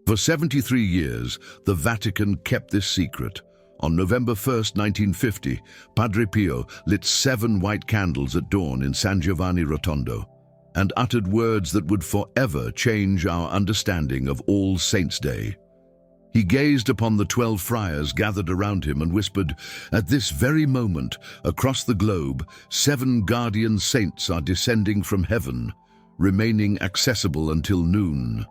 For 73 years, the Vatican kept this secret. On November 1st, 1950, Padre Pio lit 7 white candles at dawn in San Giovanni Rotondo and uttered words that would forever change our understanding of All Saints' Day. He gazed upon the 12 friars gathered around him and whispered, "At this very moment, across the globe, 7 guardian saints are descending from heaven, remaining accessible until noon.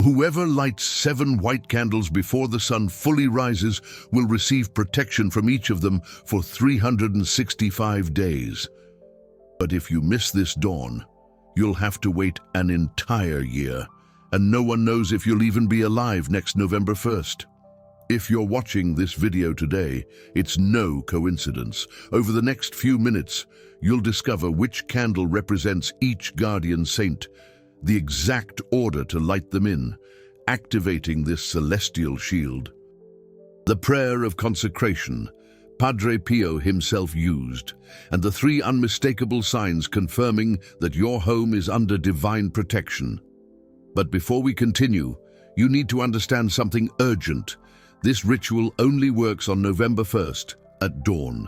Whoever lights 7 white candles before the sun fully rises will receive protection from each of them for 365 days. But if you miss this dawn, you'll have to wait an entire year, and no one knows if you'll even be alive next November 1st. If you're watching this video today, it's no coincidence. Over the next few minutes, you'll discover which candle represents each guardian saint, the exact order to light them in, activating this celestial shield. The prayer of consecration, Padre Pio himself used, and the 3 unmistakable signs confirming that your home is under divine protection. But before we continue, you need to understand something urgent. This ritual only works on November 1st, at dawn.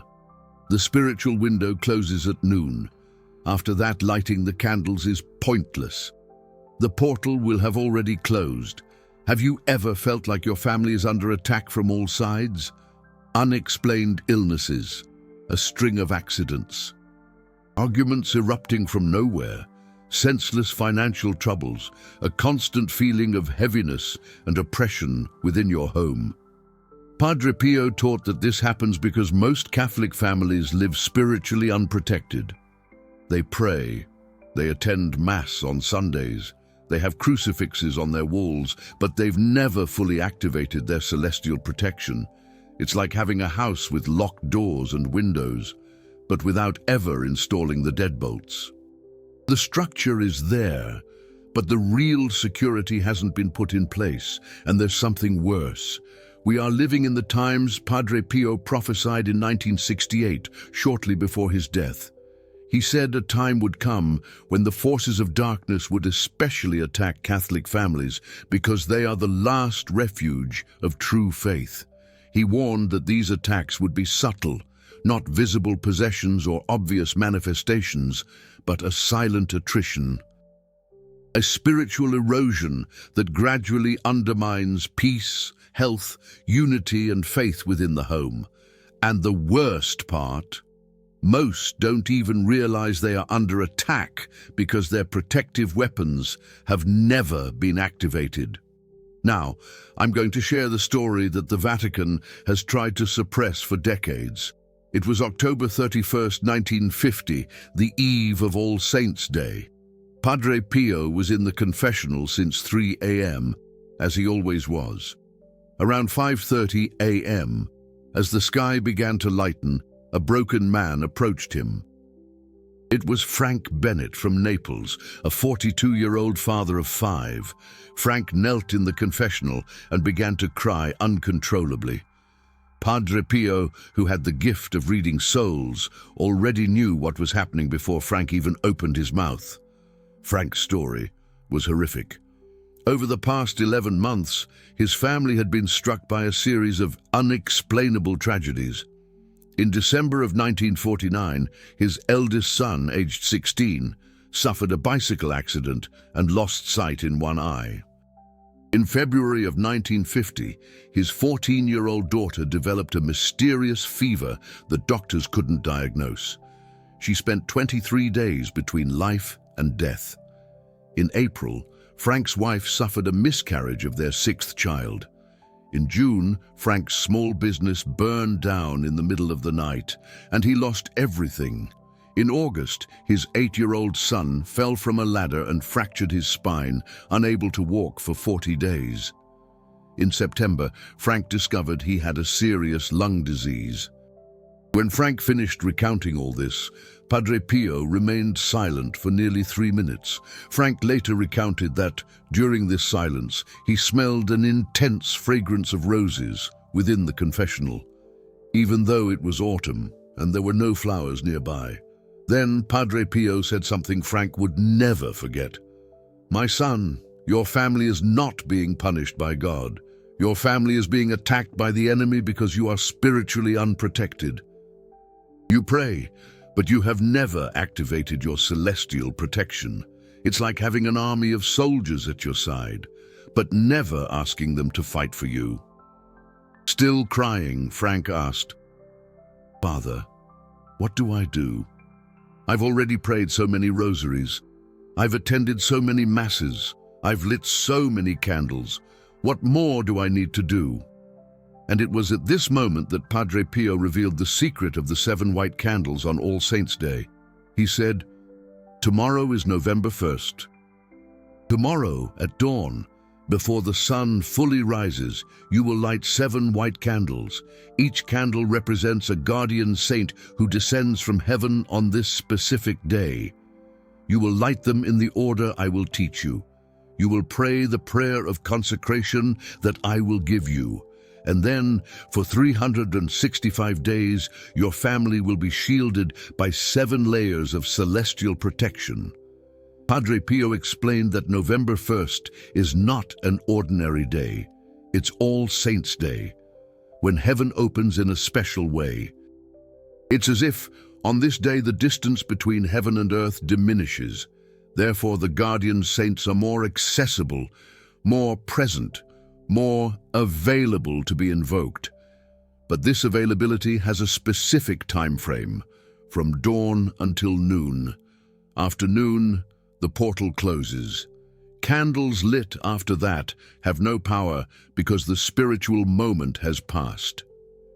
The spiritual window closes at noon. After that, lighting the candles is pointless. The portal will have already closed. Have you ever felt like your family is under attack from all sides? Unexplained illnesses, a string of accidents, arguments erupting from nowhere, senseless financial troubles, a constant feeling of heaviness and oppression within your home. Padre Pio taught that this happens because most Catholic families live spiritually unprotected. They pray, they attend Mass on Sundays, they have crucifixes on their walls, but they've never fully activated their celestial protection. It's like having a house with locked doors and windows, but without ever installing the deadbolts. The structure is there, but the real security hasn't been put in place, and there's something worse. We are living in the times Padre Pio prophesied in 1968, shortly before his death. He said a time would come when the forces of darkness would especially attack Catholic families because they are the last refuge of true faith. He warned that these attacks would be subtle, not visible possessions or obvious manifestations, but a silent attrition. A spiritual erosion that gradually undermines peace, health, unity, and faith within the home. And the worst part, most don't even realize they are under attack because their protective weapons have never been activated. Now, I'm going to share the story that the Vatican has tried to suppress for decades. It was October 31st, 1950, the eve of All Saints' Day. Padre Pio was in the confessional since 3 a.m., as he always was. Around 5:30 a.m., as the sky began to lighten, a broken man approached him. It was Frank Bennett from Naples, a 42-year-old father of 5. Frank knelt in the confessional and began to cry uncontrollably. Padre Pio, who had the gift of reading souls, already knew what was happening before Frank even opened his mouth. Frank's story was horrific. Over the past 11 months, his family had been struck by a series of unexplainable tragedies. In December of 1949, his eldest son, aged 16, suffered a bicycle accident and lost sight in one eye. In February of 1950, his 14-year-old daughter developed a mysterious fever that doctors couldn't diagnose. She spent 23 days between life and death. In April, Frank's wife suffered a miscarriage of their 6th child. In June, Frank's small business burned down in the middle of the night, and he lost everything. In August, his 8-year-old son fell from a ladder and fractured his spine, unable to walk for 40 days. In September, Frank discovered he had a serious lung disease. When Frank finished recounting all this, Padre Pio remained silent for nearly 3 minutes. Frank later recounted that, during this silence, he smelled an intense fragrance of roses within the confessional, even though it was autumn and there were no flowers nearby. Then Padre Pio said something Frank would never forget. "My son," Your family is not being punished by God. Your family is being attacked by the enemy because you are spiritually unprotected. You pray, but you have never activated your celestial protection. It's like having an army of soldiers at your side, but never asking them to fight for you. Still crying, Frank asked, "Father, what do I do? I've already prayed so many rosaries. I've attended so many masses. I've lit so many candles. What more do I need to do?" And it was at this moment that Padre Pio revealed the secret of the 7 white candles on All Saints' Day. He said, "Tomorrow is November 1st. Tomorrow at dawn, before the sun fully rises, you will light 7 white candles. Each candle represents a guardian saint who descends from heaven on this specific day. You will light them in the order I will teach you. You will pray the prayer of consecration that I will give you. And then, for 365 days, your family will be shielded by 7 layers of celestial protection." Padre Pio explained that November 1st is not an ordinary day. It's All Saints' Day, when heaven opens in a special way. It's as if, on this day, the distance between heaven and earth diminishes. Therefore, the guardian saints are more accessible, more present, more available to be invoked. But this availability has a specific time frame, from dawn until noon. After noon, the portal closes. Candles lit after that have no power because the spiritual moment has passed.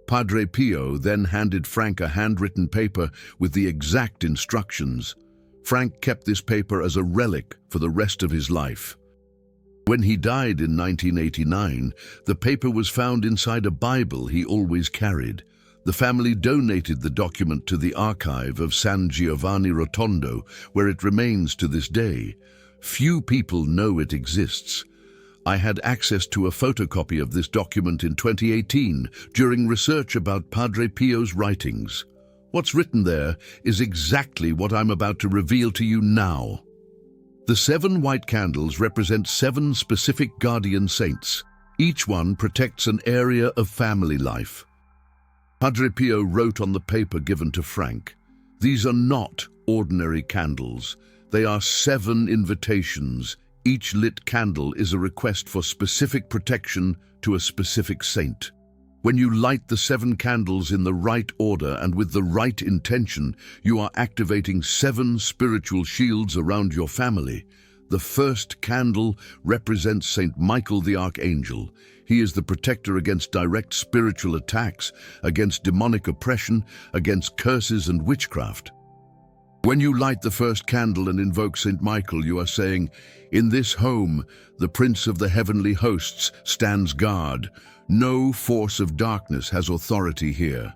Padre Pio then handed Frank a handwritten paper with the exact instructions. Frank kept this paper as a relic for the rest of his life. When he died in 1989, the paper was found inside a Bible he always carried. The family donated the document to the archive of San Giovanni Rotondo, where it remains to this day. Few people know it exists. I had access to a photocopy of this document in 2018 during research about Padre Pio's writings. What's written there is exactly what I'm about to reveal to you now. The 7 white candles represent 7 specific guardian saints. Each one protects an area of family life. Padre Pio wrote on the paper given to Frank, "These are not ordinary candles. They are 7 invitations. Each lit candle is a request for specific protection to a specific saint. When you light the 7 candles in the right order and with the right intention, you are activating 7 spiritual shields around your family. The first candle represents Saint Michael the Archangel. He is the protector against direct spiritual attacks, against demonic oppression, against curses and witchcraft. When you light the first candle and invoke Saint Michael, you are saying, 'In this home, the Prince of the heavenly hosts stands guard. No force of darkness has authority here.'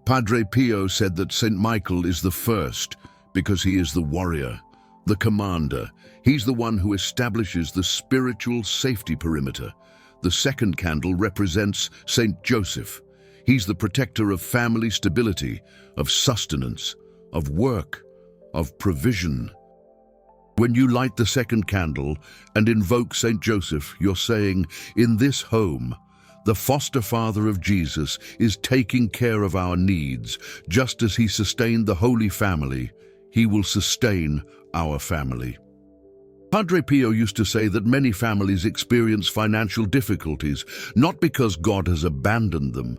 Padre Pio said that Saint Michael is the first because he is the warrior, the commander. He's the one who establishes the spiritual safety perimeter. The second candle represents Saint Joseph. He's the protector of family stability, of sustenance, of work, of provision. When you light the second candle and invoke Saint Joseph, you're saying, 'In this home, the foster father of Jesus is taking care of our needs. Just as he sustained the Holy Family, he will sustain our family.'" Padre Pio used to say that many families experience financial difficulties, not because God has abandoned them,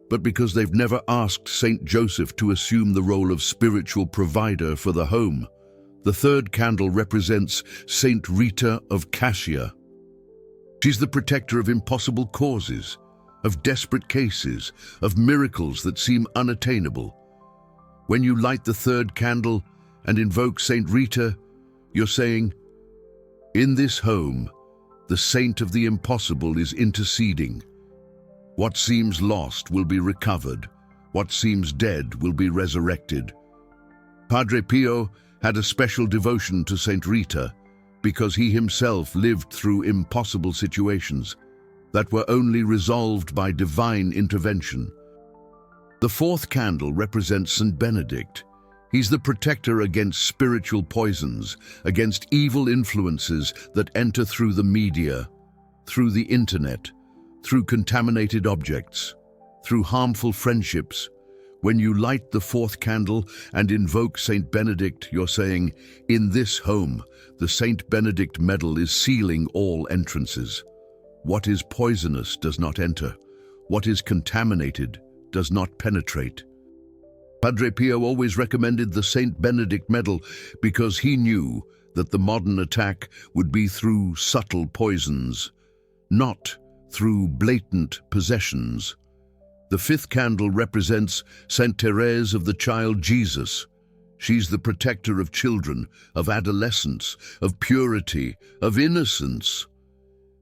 but because they've never asked Saint Joseph to assume the role of spiritual provider for the home. The third candle represents Saint Rita of Cassia. She's the protector of impossible causes, of desperate cases, of miracles that seem unattainable. When you light the third candle and invoke Saint Rita, you're saying, "In this home, the saint of the impossible is interceding. What seems lost will be recovered. What seems dead will be resurrected." Padre Pio had a special devotion to Saint Rita because he himself lived through impossible situations that were only resolved by divine intervention. The fourth candle represents Saint Benedict. He's the protector against spiritual poisons, against evil influences that enter through the media, through the internet, through contaminated objects, through harmful friendships. When you light the fourth candle and invoke Saint Benedict, you're saying, "In this home, the Saint Benedict medal is sealing all entrances. What is poisonous does not enter. What is contaminated does not penetrate." Padre Pio always recommended the Saint Benedict medal because he knew that the modern attack would be through subtle poisons, not through blatant possessions. The fifth candle represents Saint Therese of the Child Jesus. She's the protector of children, of adolescence, of purity, of innocence.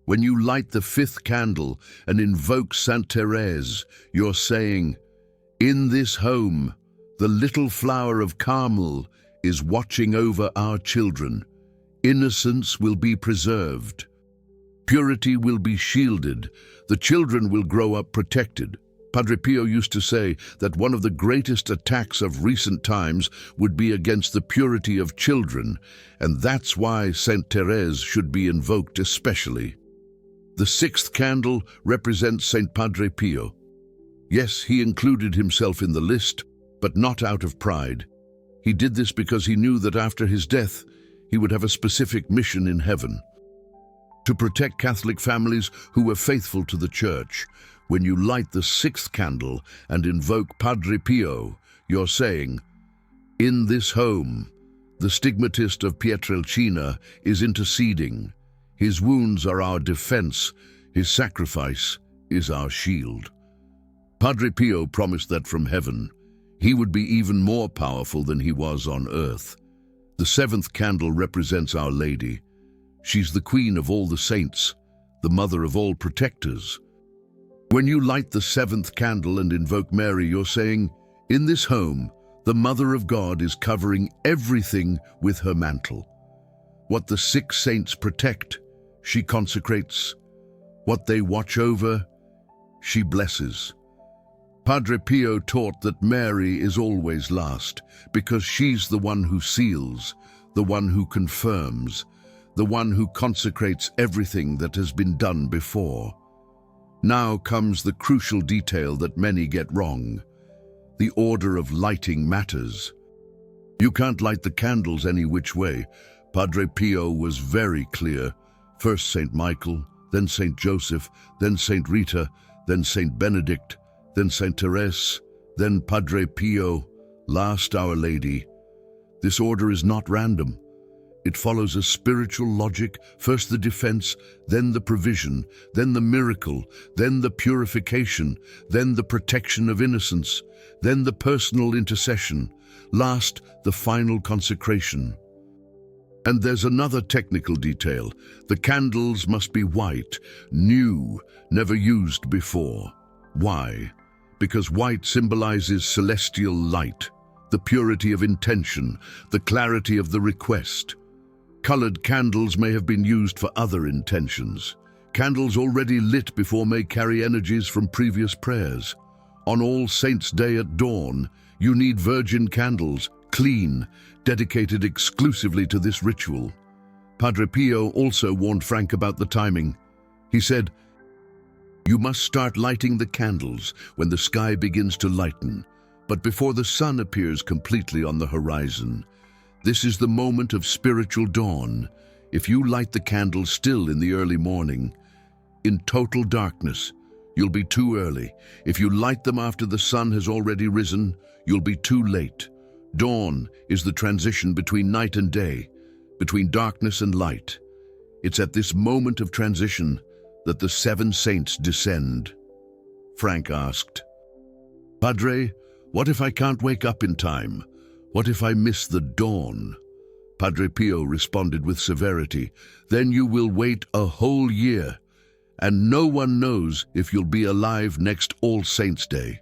When you light the fifth candle and invoke Saint Therese, you're saying, "In this home, the little flower of Carmel is watching over our children. Innocence will be preserved. Purity will be shielded. The children will grow up protected." Padre Pio used to say that one of the greatest attacks of recent times would be against the purity of children, and that's why Saint Therese should be invoked especially. The sixth candle represents Saint Padre Pio. Yes, he included himself in the list, but not out of pride. He did this because he knew that after his death, he would have a specific mission in heaven: to protect Catholic families who were faithful to the Church. When you light the sixth candle and invoke Padre Pio, you're saying, "In this home, the stigmatist of Pietrelcina is interceding. His wounds are our defense. His sacrifice is our shield." Padre Pio promised that from heaven, he would be even more powerful than he was on earth. The seventh candle represents Our Lady. She's the queen of all the saints, the mother of all protectors. When you light the seventh candle and invoke Mary, you're saying, "In this home, the Mother of God is covering everything with her mantle. What the six saints protect, she consecrates. What they watch over, she blesses." Padre Pio taught that Mary is always last because she's the one who seals, the one who confirms, the one who consecrates everything that has been done before. Now comes the crucial detail that many get wrong. The order of lighting matters. You can't light the candles any which way. Padre Pio was very clear. First Saint Michael, then Saint Joseph, then Saint Rita, then Saint Benedict, then Saint Therese, then Padre Pio, last Our Lady. This order is not random. It follows a spiritual logic: first the defense, then the provision, then the miracle, then the purification, then the protection of innocence, then the personal intercession, last the final consecration. And there's another technical detail. The candles must be white, new, never used before. Why? Because white symbolizes celestial light, the purity of intention, the clarity of the request. Colored candles may have been used for other intentions. Candles already lit before may carry energies from previous prayers. On All Saints' Day at dawn, you need virgin candles, clean, dedicated exclusively to this ritual. Padre Pio also warned Frank about the timing. He said, "You must start lighting the candles when the sky begins to lighten, but before the sun appears completely on the horizon. This is the moment of spiritual dawn. If you light the candles still in the early morning, in total darkness, you'll be too early. If you light them after the sun has already risen, you'll be too late. Dawn is the transition between night and day, between darkness and light. It's at this moment of transition that the seven saints descend." Frank asked, "Padre, what if I can't wake up in time? What if I miss the dawn?" Padre Pio responded with severity, "Then you will wait a whole year, and no one knows if you'll be alive next All Saints' Day.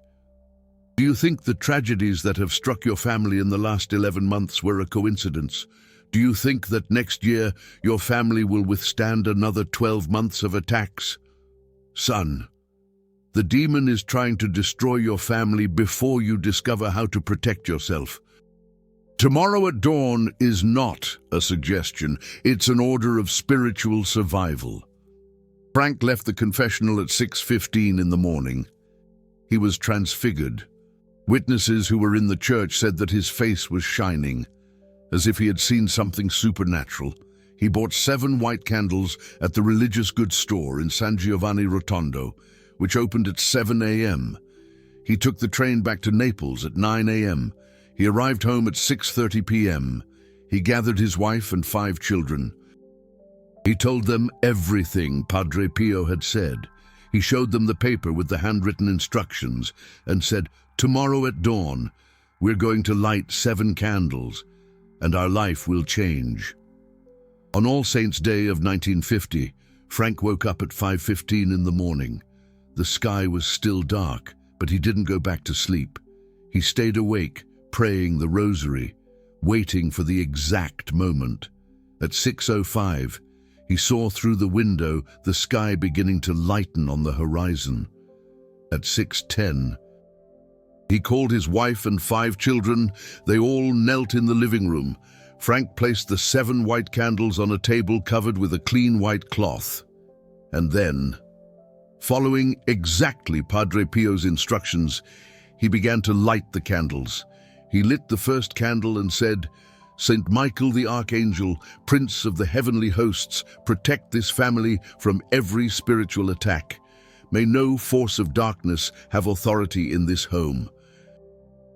Do you think the tragedies that have struck your family in the last 11 months were a coincidence? Do you think that next year your family will withstand another 12 months of attacks? Son, the demon is trying to destroy your family before you discover how to protect yourself. Tomorrow at dawn is not a suggestion, it's an order of spiritual survival. Frank left the confessional at 6:15 in the morning. He was transfigured. Witnesses who were in the church said that his face was shining, as if he had seen something supernatural. He bought 7 white candles at the religious goods store in San Giovanni Rotondo, which opened at 7 a.m. He took the train back to Naples at 9 a.m. He arrived home at 6:30 p.m. He gathered his wife and 5 children. He told them everything Padre Pio had said. He showed them the paper with the handwritten instructions and said, "Tomorrow at dawn, we're going to light 7 candles, and our life will change." On All Saints' Day of 1950, Frank woke up at 5:15 in the morning. The sky was still dark, but he didn't go back to sleep. He stayed awake, praying the rosary, waiting for the exact moment. At 6:05, he saw through the window the sky beginning to lighten on the horizon. At 6:10, he called his wife and 5 children. They all knelt in the living room. Frank placed the 7 white candles on a table covered with a clean white cloth. And then, following exactly Padre Pio's instructions, he began to light the candles. He lit the first candle and said, "Saint Michael the Archangel, Prince of the heavenly hosts, protect this family from every spiritual attack. May no force of darkness have authority in this home."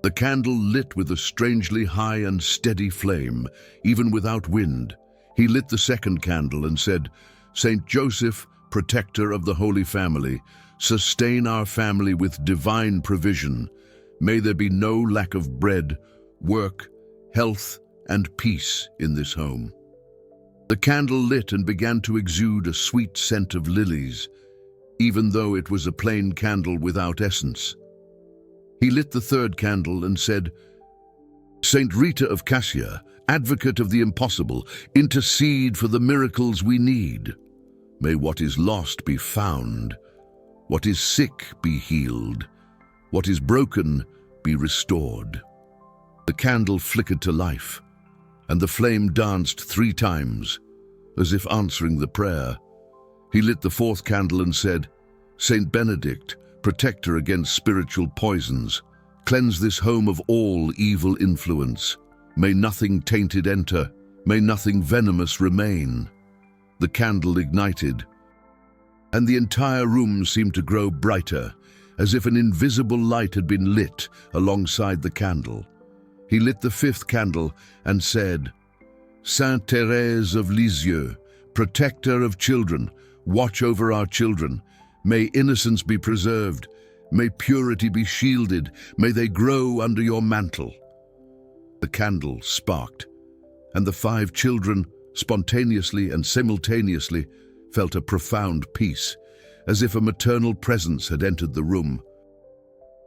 The candle lit with a strangely high and steady flame, even without wind. He lit the second candle and said, "Saint Joseph, protector of the Holy Family, sustain our family with divine provision. May there be no lack of bread, work, health, and peace in this home." The candle lit and began to exude a sweet scent of lilies, even though it was a plain candle without essence. He lit the third candle and said, "Saint Rita of Cassia, advocate of the impossible, intercede for the miracles we need. May what is lost be found, what is sick be healed, what is broken be restored." The candle flickered to life, and the flame danced 3 times, as if answering the prayer. He lit the fourth candle and said, "Saint Benedict, protector against spiritual poisons, cleanse this home of all evil influence. May nothing tainted enter, may nothing venomous remain." The candle ignited, and the entire room seemed to grow brighter, as if an invisible light had been lit alongside the candle. He lit the 5th candle and said, "Sainte Thérèse of Lisieux, protector of children, watch over our children. May innocence be preserved, may purity be shielded, may they grow under your mantle." The candle sparked, and the 5 children, spontaneously and simultaneously, felt a profound peace, as if a maternal presence had entered the room.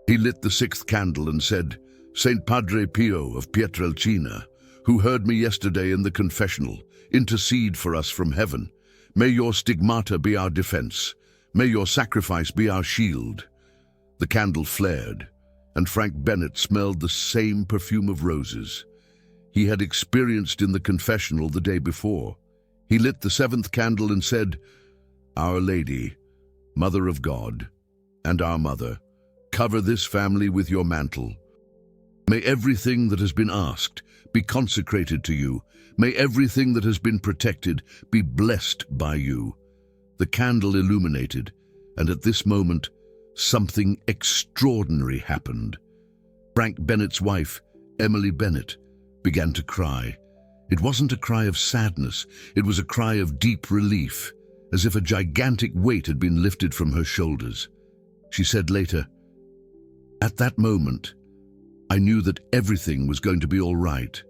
He lit the 6th candle and said, "Saint Padre Pio of Pietrelcina, who heard me yesterday in the confessional, intercede for us from heaven. May your stigmata be our defense. May your sacrifice be our shield." The candle flared, and Frank Bennett smelled the same perfume of roses he had experienced in the confessional the day before. He lit the 7th candle and said, "Our Lady, Mother of God, and our Mother, cover this family with your mantle. May everything that has been asked be consecrated to you. May everything that has been protected be blessed by you." The candle illuminated, and at this moment, something extraordinary happened. Frank Bennett's wife, Emily Bennett, began to cry. It wasn't a cry of sadness, it was a cry of deep relief, as if a gigantic weight had been lifted from her shoulders. She said later, "At that moment, I knew that everything was going to be all right.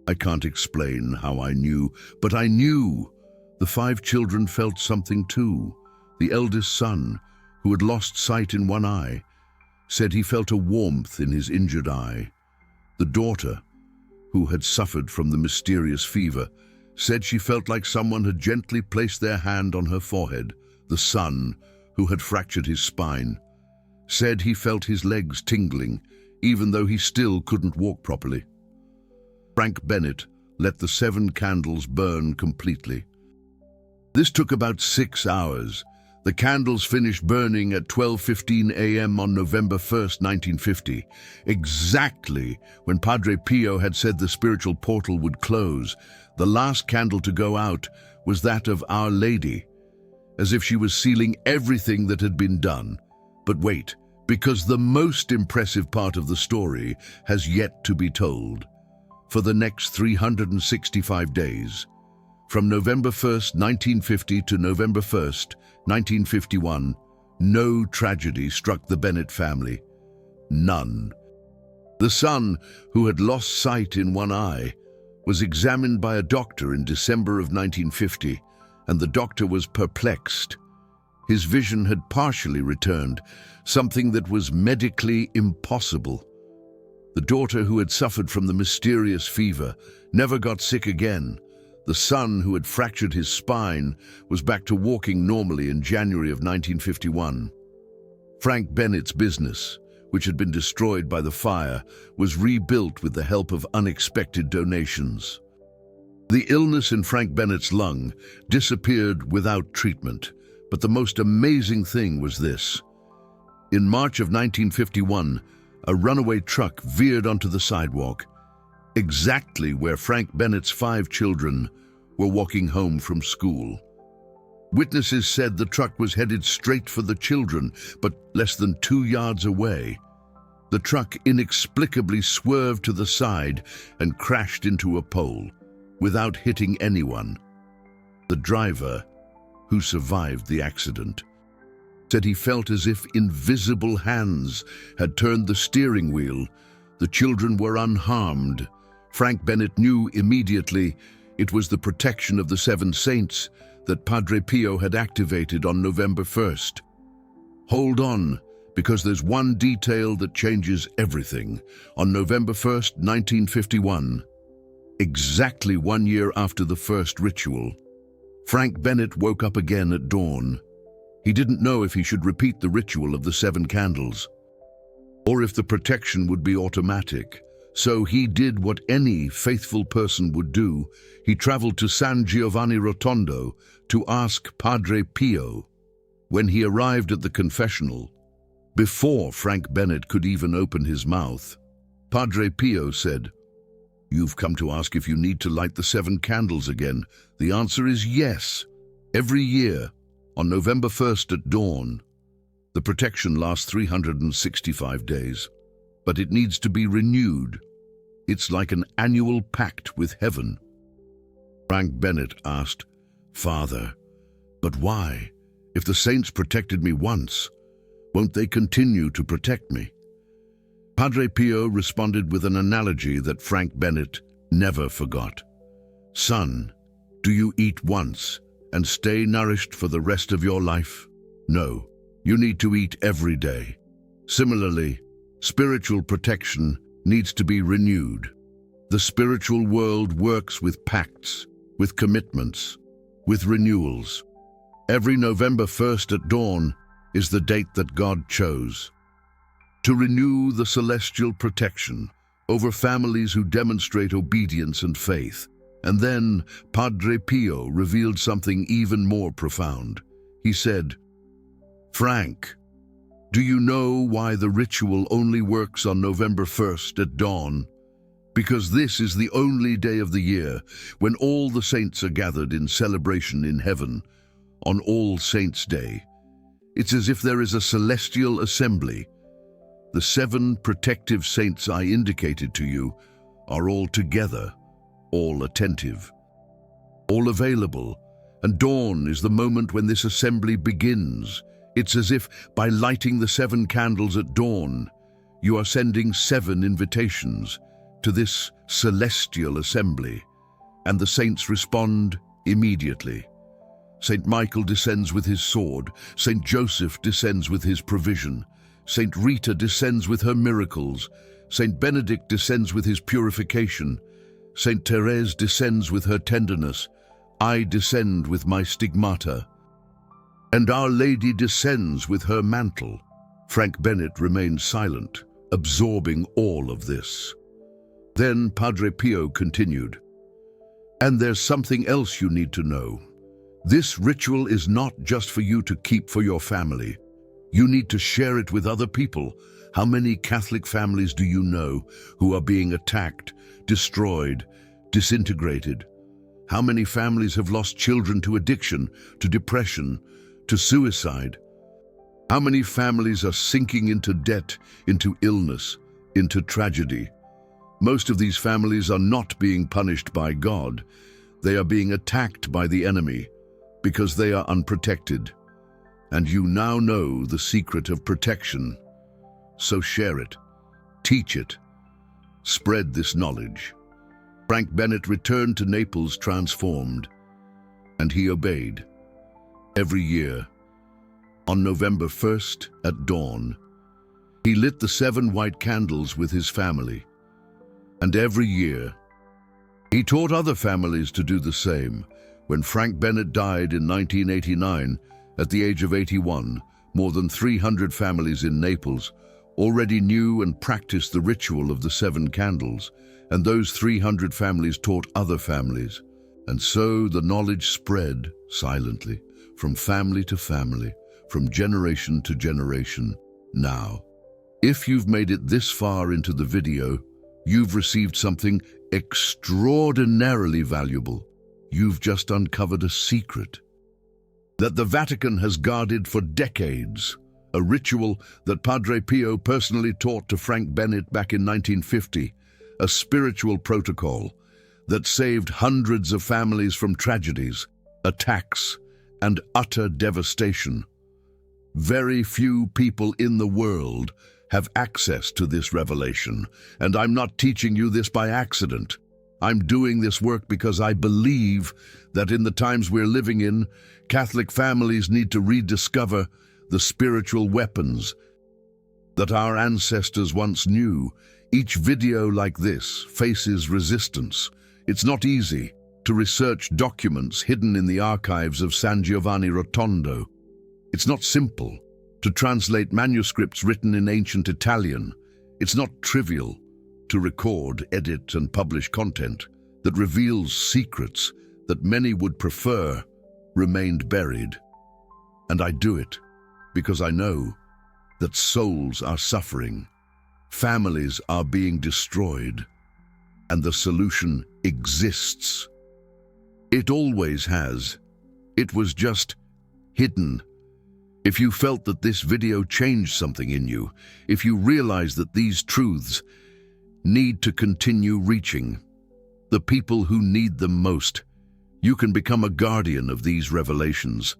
I can't explain how I knew, but I knew." The 5 children felt something too. The eldest son, who had lost sight in one eye, said he felt a warmth in his injured eye. The daughter, who had suffered from the mysterious fever, said she felt like someone had gently placed their hand on her forehead. The son, who had fractured his spine, said he felt his legs tingling, even though he still couldn't walk properly. Frank Bennett let the 7 candles burn completely. This took about 6 hours. The candles finished burning at 12:15 a.m. on November 1st, 1950, exactly when Padre Pio had said the spiritual portal would close. The last candle to go out was that of Our Lady, as if she was sealing everything that had been done. But wait, because the most impressive part of the story has yet to be told. For the next 365 days, from November 1st, 1950 to November 1st, 1951, no tragedy struck the Bennett family. None. The son, who had lost sight in one eye, was examined by a doctor in December of 1950, and the doctor was perplexed. His vision had partially returned, something that was medically impossible. The daughter, who had suffered from the mysterious fever, never got sick again. The son, who had fractured his spine, was back to walking normally in January of 1951. Frank Bennett's business, which had been destroyed by the fire, was rebuilt with the help of unexpected donations. The illness in Frank Bennett's lung disappeared without treatment, but the most amazing thing was this. In March of 1951, a runaway truck veered onto the sidewalk, exactly where Frank Bennett's 5 children were walking home from school. Witnesses said the truck was headed straight for the children, but less than 2 yards away. The truck inexplicably swerved to the side and crashed into a pole, without hitting anyone. The driver, who survived the accident, said he felt as if invisible hands had turned the steering wheel. The children were unharmed. Frank Bennett knew immediately it was the protection of the 7 saints that Padre Pio had activated on November 1st. Hold on, because there's one detail that changes everything. On November 1st, 1951, exactly 1 year after the first ritual, Frank Bennett woke up again at dawn. He didn't know if he should repeat the ritual of the 7 candles, or if the protection would be automatic. So he did what any faithful person would do. He traveled to San Giovanni Rotondo to ask Padre Pio. When he arrived at the confessional, before Frank Bennett could even open his mouth, Padre Pio said, "You've come to ask if you need to light the 7 candles again. The answer is yes. Every year, on November 1st at dawn. The protection lasts 365 days, but it needs to be renewed. It's like an annual pact with heaven." Frank Bennett asked, "Father, but why? If the saints protected me once, won't they continue to protect me?" Padre Pio responded with an analogy that Frank Bennett never forgot. "Son, do you eat once and stay nourished for the rest of your life? No, you need to eat every day. Similarly, spiritual protection needs to be renewed. The spiritual world works with pacts, with commitments, with renewals. Every November 1st at dawn is the date that God chose to renew the celestial protection over families who demonstrate obedience and faith. And then Padre Pio revealed something even more profound. He said, "Frank, do you know why the ritual only works on November 1st at dawn? Because this is the only day of the year when all the saints are gathered in celebration in heaven, on All Saints' Day. It's as if there is a celestial assembly. The 7 protective saints I indicated to you are all together, all attentive, all available, and dawn is the moment when this assembly begins. It's as if by lighting the 7 candles at dawn, you are sending 7 invitations to this celestial assembly, and the saints respond immediately. Saint Michael descends with his sword, Saint Joseph descends with his provision, Saint Rita descends with her miracles, Saint Benedict descends with his purification, Saint Therese descends with her tenderness, I descend with my stigmata, and Our Lady descends with her mantle." Frank Bennett remained silent, absorbing all of this. Then Padre Pio continued, "And there's something else you need to know. This ritual is not just for you to keep for your family. You need to share it with other people. How many Catholic families do you know who are being attacked, destroyed, disintegrated? How many families have lost children to addiction, to depression, to suicide? How many families are sinking into debt, into illness, into tragedy? Most of these families are not being punished by God. They are being attacked by the enemy because they are unprotected. And you now know the secret of protection. So share it, teach it, spread this knowledge." Frank Bennett returned to Naples transformed, and he obeyed. Every year, on November 1st at dawn, he lit the 7 white candles with his family. And every year, he taught other families to do the same. When Frank Bennett died in 1989, at the age of 81, more than 300 families in Naples already knew and practiced the ritual of the 7 candles, and those 300 families taught other families. And so the knowledge spread silently, from family to family, from generation to generation. Now, if you've made it this far into the video, you've received something extraordinarily valuable. You've just uncovered a secret that the Vatican has guarded for decades, a ritual that Padre Pio personally taught to Frank Bennett back in 1950, a spiritual protocol that saved hundreds of families from tragedies, attacks, and utter devastation. Very few people in the world have access to this revelation, and I'm not teaching you this by accident. I'm doing this work because I believe that in the times we're living in, Catholic families need to rediscover the spiritual weapons that our ancestors once knew. Each video like this faces resistance. It's not easy to research documents hidden in the archives of San Giovanni Rotondo. It's not simple to translate manuscripts written in ancient Italian. It's not trivial to record, edit, and publish content that reveals secrets that many would prefer remained buried. And I do it because I know that souls are suffering, families are being destroyed, and the solution exists. It always has. It was just hidden. If you felt that this video changed something in you, if you realize that these truths need to continue reaching the people who need them most, you can become a guardian of these revelations.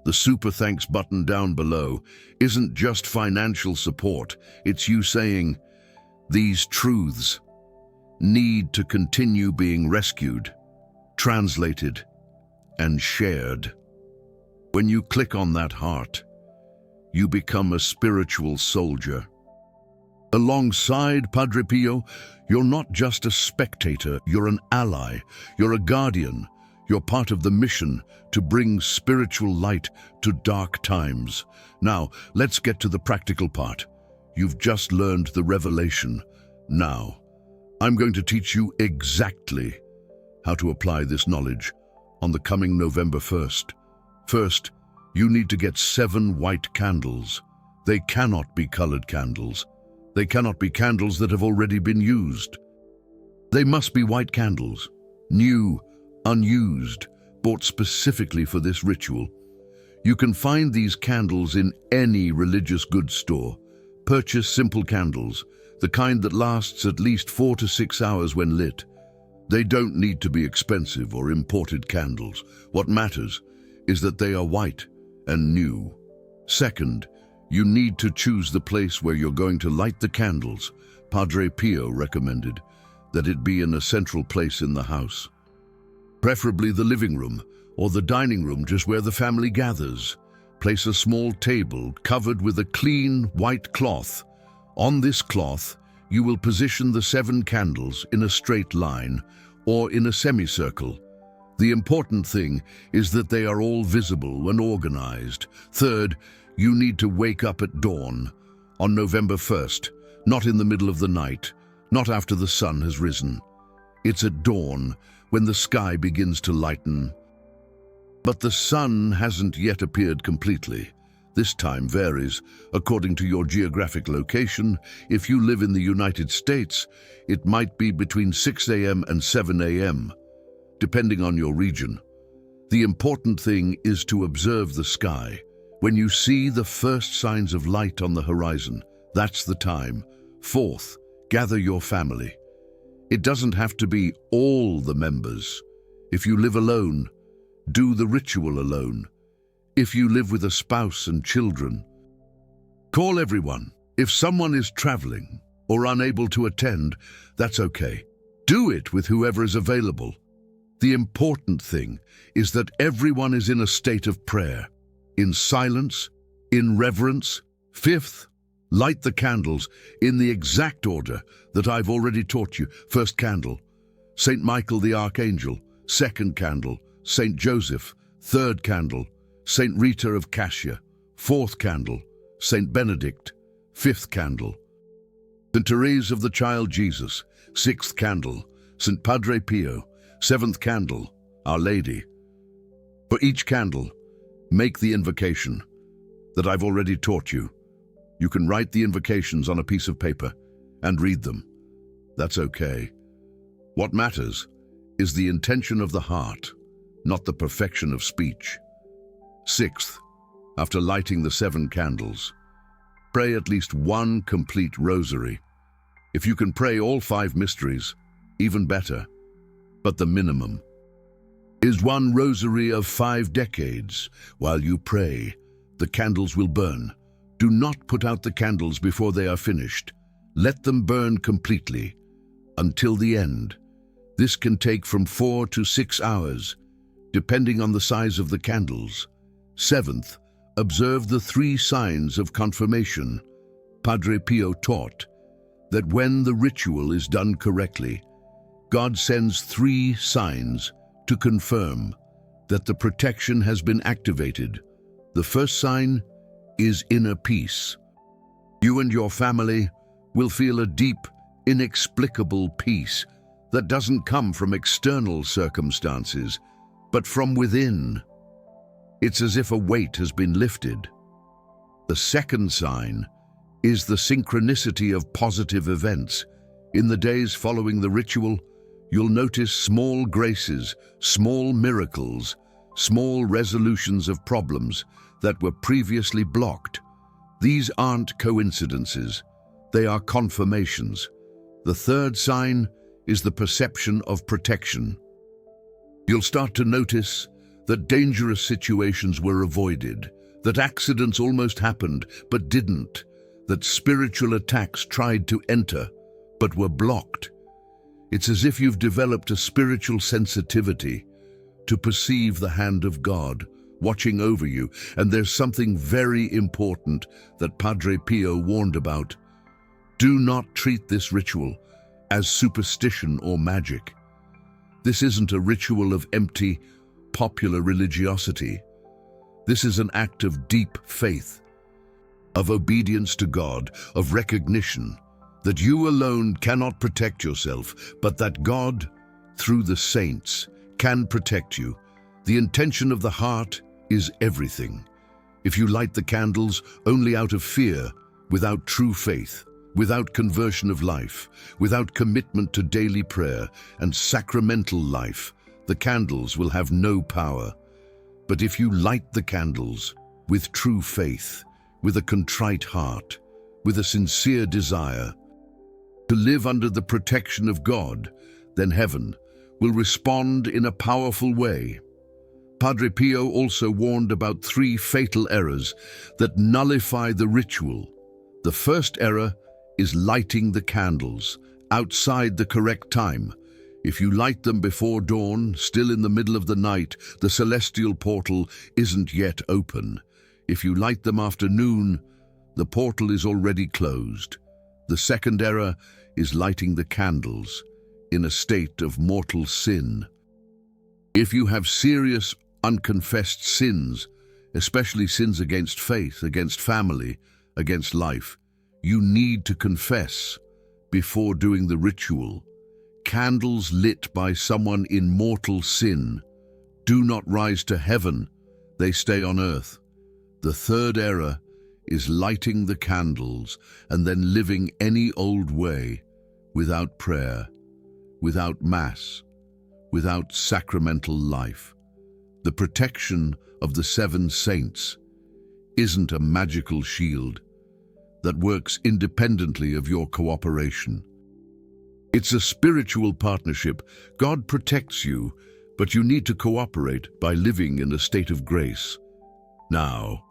The super thanks button down below isn't just financial support, it's you saying, these truths need to continue being rescued, translated, and shared. When you click on that heart, you become a spiritual soldier. Alongside Padre Pio, you're not just a spectator, you're an ally, you're a guardian, you're part of the mission to bring spiritual light to dark times. Now, let's get to the practical part. You've just learned the revelation. Now, I'm going to teach you exactly how to apply this knowledge on the coming November 1st. First, you need to get 7 white candles. They cannot be colored candles. They cannot be candles that have already been used. They must be white candles, new, unused, bought specifically for this ritual. You can find these candles in any religious goods store. Purchase simple candles, the kind that lasts at least 4 to 6 hours when lit. They don't need to be expensive or imported candles. What matters is that they are white and new. Second, you need to choose the place where you're going to light the candles. Padre Pio recommended that it be in a central place in the house, preferably the living room or the dining room, just where the family gathers. Place a small table covered with a clean white cloth. On this cloth, you will position the 7 candles in a straight line or in a semicircle. The important thing is that they are all visible and organized. Third, you need to wake up at dawn on November 1st, not in the middle of the night, not after the sun has risen. It's at dawn, when the sky begins to lighten. But the sun hasn't yet appeared completely. This time varies according to your geographic location. If you live in the United States, it might be between 6 a.m. and 7 a.m., depending on your region. The important thing is to observe the sky. When you see the first signs of light on the horizon, that's the time. Fourth, gather your family. It doesn't have to be all the members. If you live alone, do the ritual alone. If you live with a spouse and children, call everyone. If someone is traveling or unable to attend, that's okay. Do it with whoever is available. The important thing is that everyone is in a state of prayer, in silence, in reverence. Fifth, light the candles in the exact order that I've already taught you. First candle, Saint Michael the Archangel. Second candle, Saint Joseph. Third candle, Saint Rita of Cassia. Fourth candle, Saint Benedict. Fifth candle, Saint Therese of the Child Jesus. Sixth candle, Saint Padre Pio. Seventh candle, Our Lady. For each candle, make the invocation that I've already taught you. You can write the invocations on a piece of paper and read them. That's okay. What matters is the intention of the heart, not the perfection of speech. Sixth, after lighting the 7 candles, pray at least one complete rosary. If you can pray all 5 mysteries, even better. But the minimum is 1 rosary of 5 decades. While you pray, the candles will burn. Do not put out the candles before they are finished. Let them burn completely until the end. This can take from 4 to 6 hours, depending on the size of the candles. Seventh, observe the 3 signs of confirmation. Padre Pio taught that when the ritual is done correctly, God sends 3 signs to confirm that the protection has been activated. The first sign is inner peace. You and your family will feel a deep, inexplicable peace that doesn't come from external circumstances, but from within. It's as if a weight has been lifted. The second sign is the synchronicity of positive events. In the days following the ritual, you'll notice small graces, small miracles, small resolutions of problems that were previously blocked. These aren't coincidences, they are confirmations. The third sign is the perception of protection. You'll start to notice that dangerous situations were avoided, that accidents almost happened but didn't, that spiritual attacks tried to enter but were blocked. It's as if you've developed a spiritual sensitivity to perceive the hand of God watching over you. And there's something very important that Padre Pio warned about. Do not treat this ritual as superstition or magic. This isn't a ritual of empty, popular religiosity. This is an act of deep faith, of obedience to God, of recognition that you alone cannot protect yourself, but that God, through the saints, can protect you. The intention of the heart is everything. If you light the candles only out of fear, without true faith, without conversion of life, without commitment to daily prayer and sacramental life, the candles will have no power. But if you light the candles with true faith, with a contrite heart, with a sincere desire to live under the protection of God, then heaven will respond in a powerful way. Padre Pio also warned about 3 fatal errors that nullify the ritual. The first error is lighting the candles outside the correct time. If you light them before dawn, still in the middle of the night, the celestial portal isn't yet open. If you light them after noon, the portal is already closed. The second error is lighting the candles in a state of mortal sin. If you have serious, unconfessed sins, especially sins against faith, against family, against life, you need to confess before doing the ritual. Candles lit by someone in mortal sin do not rise to heaven, they stay on earth. The third error is lighting the candles and then living any old way, without prayer, without mass, without sacramental life. The protection of the 7 saints isn't a magical shield that works independently of your cooperation. It's a spiritual partnership. God protects you, but you need to cooperate by living in a state of grace. Now,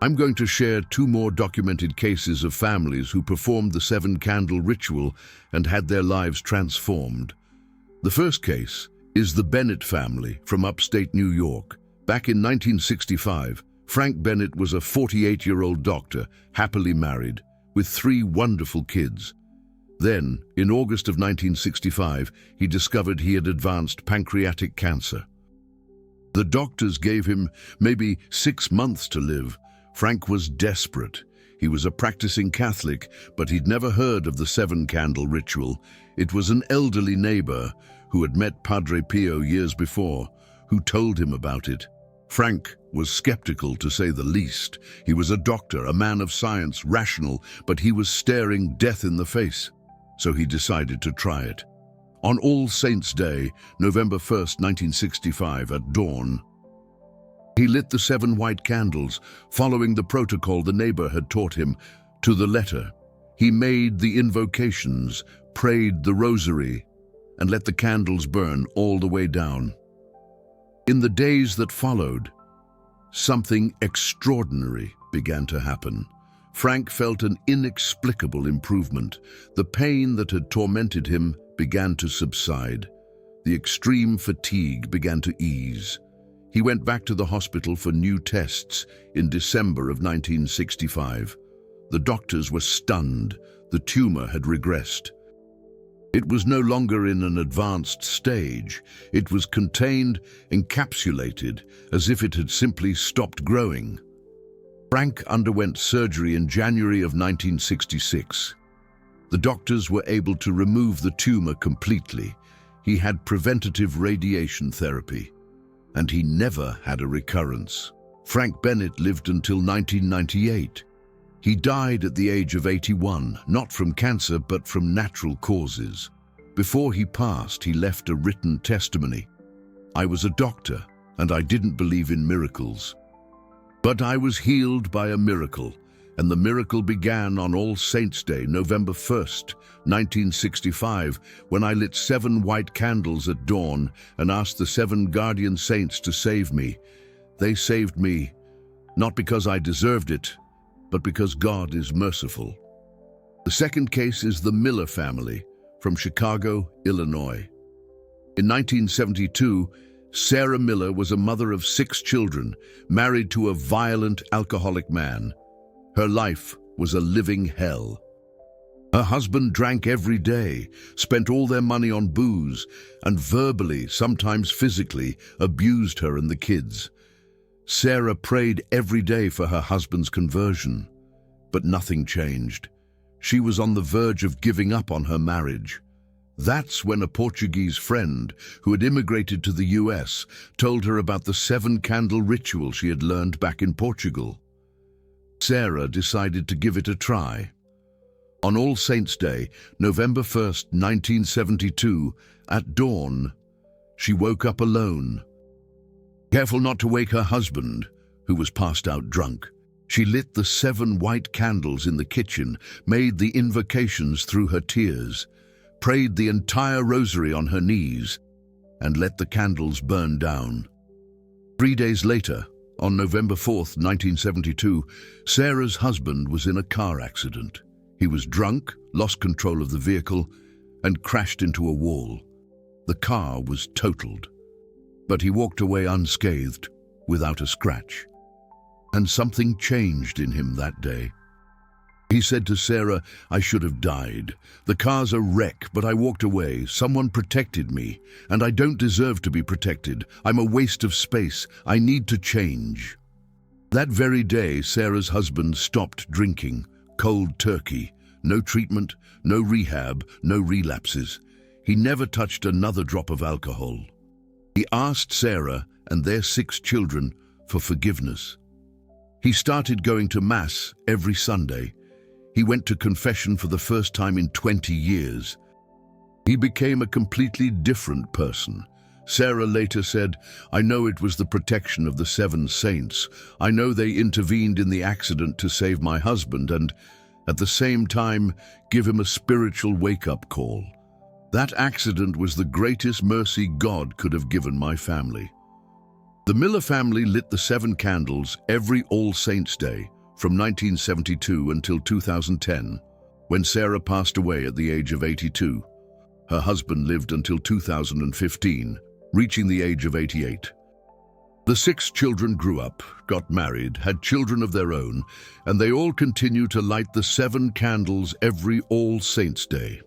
I'm going to share 2 more documented cases of families who performed the 7-candle ritual and had their lives transformed. The first case is the Bennett family from upstate New York. Back in 1965, Frank Bennett was a 48-year-old doctor, happily married, with 3 wonderful kids. Then, in August of 1965, he discovered he had advanced pancreatic cancer. The doctors gave him maybe 6 months to live. Frank was desperate. He was a practicing Catholic, but he'd never heard of the 7-candle ritual. It was an elderly neighbor who had met Padre Pio years before, who told him about it. Frank was skeptical, to say the least. He was a doctor, a man of science, rational, but he was staring death in the face. So he decided to try it. On All Saints' Day, November 1st, 1965, at dawn, he lit the 7 white candles, following the protocol the neighbor had taught him to the letter. He made the invocations, prayed the rosary, and let the candles burn all the way down. In the days that followed, something extraordinary began to happen. Frank felt an inexplicable improvement. The pain that had tormented him began to subside. The extreme fatigue began to ease. He went back to the hospital for new tests in December of 1965. The doctors were stunned. The tumor had regressed. It was no longer in an advanced stage. It was contained, encapsulated, as if it had simply stopped growing. Frank underwent surgery in January of 1966. The doctors were able to remove the tumor completely. He had preventative radiation therapy, and he never had a recurrence. Frank Bennett lived until 1998. He died at the age of 81, not from cancer, but from natural causes. Before he passed, he left a written testimony. "I was a doctor, and I didn't believe in miracles. But I was healed by a miracle, and the miracle began on All Saints' Day, November 1st, 1965, when I lit 7 white candles at dawn and asked the 7 guardian saints to save me. They saved me, not because I deserved it, but because God is merciful." The second case is the Miller family from Chicago, Illinois. In 1972, Sarah Miller was a mother of 6 children, married to a violent alcoholic man. Her life was a living hell. Her husband drank every day, spent all their money on booze, and verbally, sometimes physically, abused her and the kids. Sarah prayed every day for her husband's conversion, but nothing changed. She was on the verge of giving up on her marriage. That's when a Portuguese friend who had immigrated to the US told her about the 7-candle ritual she had learned back in Portugal. Sarah decided to give it a try. On All Saints' Day, November 1st, 1972, at dawn, she woke up alone. Careful not to wake her husband, who was passed out drunk, she lit the 7 white candles in the kitchen, made the invocations through her tears, prayed the entire rosary on her knees, and let the candles burn down. 3 days later, on November 4th, 1972, Sarah's husband was in a car accident. He was drunk, lost control of the vehicle, and crashed into a wall. The car was totaled, but he walked away unscathed, without a scratch. And something changed in him that day. He said to Sarah, "I should have died. The car's a wreck, but I walked away. Someone protected me, and I don't deserve to be protected. I'm a waste of space. I need to change." That very day, Sarah's husband stopped drinking, cold turkey, no treatment, no rehab, no relapses. He never touched another drop of alcohol. He asked Sarah and their 6 children for forgiveness. He started going to Mass every Sunday. He went to confession for the first time in 20 years. He became a completely different person. Sarah later said, "I know it was the protection of the 7 saints. I know they intervened in the accident to save my husband and, at the same time, give him a spiritual wake-up call. That accident was the greatest mercy God could have given my family." The Miller family lit the 7 candles every All Saints' Day from 1972 until 2010, when Sarah passed away at the age of 82. Her husband lived until 2015, reaching the age of 88. The 6 children grew up, got married, had children of their own, and they all continue to light the 7 candles every All Saints' Day.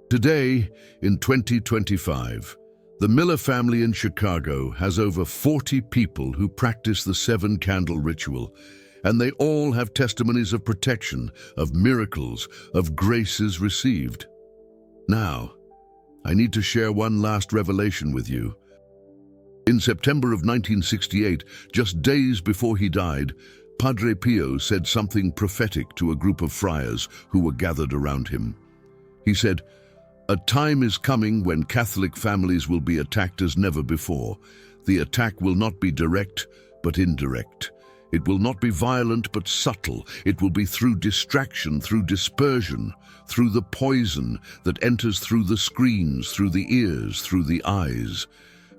Today, in 2025, the Miller family in Chicago has over 40 people who practice the 7-candle ritual, and they all have testimonies of protection, of miracles, of graces received. Now, I need to share one last revelation with you. In September of 1968, just days before he died, Padre Pio said something prophetic to a group of friars who were gathered around him. He said, "A time is coming when Catholic families will be attacked as never before. The attack will not be direct, but indirect. It will not be violent, but subtle. It will be through distraction, through dispersion, through the poison that enters through the screens, through the ears, through the eyes.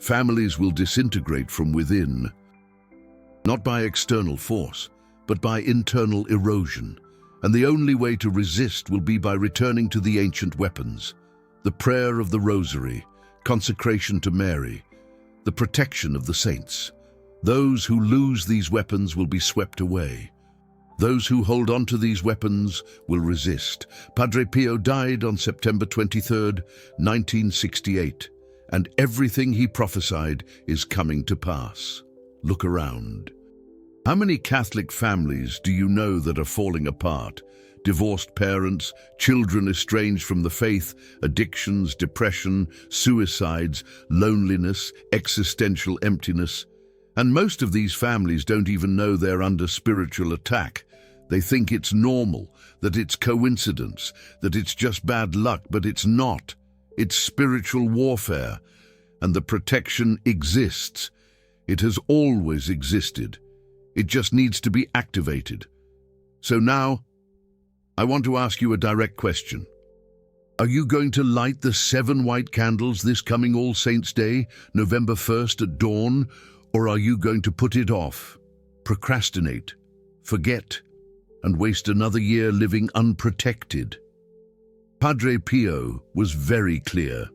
Families will disintegrate from within, not by external force, but by internal erosion. And the only way to resist will be by returning to the ancient weapons. The prayer of the Rosary, consecration to Mary, the protection of the saints. Those who lose these weapons will be swept away. Those who hold on to these weapons will resist." Padre Pio died on September 23, 1968, and everything he prophesied is coming to pass. Look around. How many Catholic families do you know that are falling apart? Divorced parents, children estranged from the faith, addictions, depression, suicides, loneliness, existential emptiness. And most of these families don't even know they're under spiritual attack. They think it's normal, that it's coincidence, that it's just bad luck, but it's not. It's spiritual warfare, and the protection exists. It has always existed. It just needs to be activated. So now, I want to ask you a direct question. Are you going to light the 7 white candles this coming All Saints' Day, November 1st at dawn? Or are you going to put it off, procrastinate, forget, and waste another year living unprotected? Padre Pio was very clear.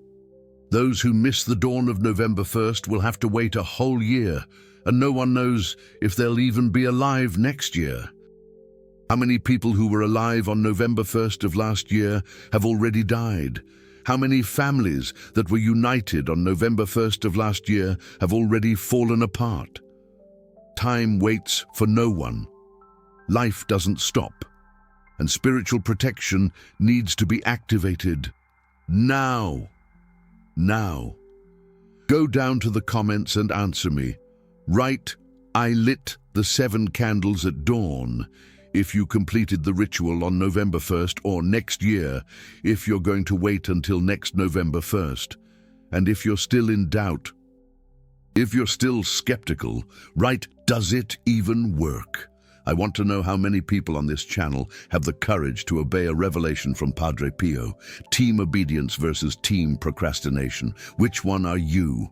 Those who miss the dawn of November 1st will have to wait a whole year, and no one knows if they'll even be alive next year. How many people who were alive on November 1st of last year have already died? How many families that were united on November 1st of last year have already fallen apart? Time waits for no one. Life doesn't stop, and spiritual protection needs to be activated now. Now. Go down to the comments and answer me. Write, "I lit the 7 candles at dawn," if you completed the ritual on November 1st, or next year, if you're going to wait until next November 1st. And if you're still in doubt, if you're still skeptical, write, "Does it even work?" I want to know how many people on this channel have the courage to obey a revelation from Padre Pio. Team obedience versus team procrastination. Which one are you?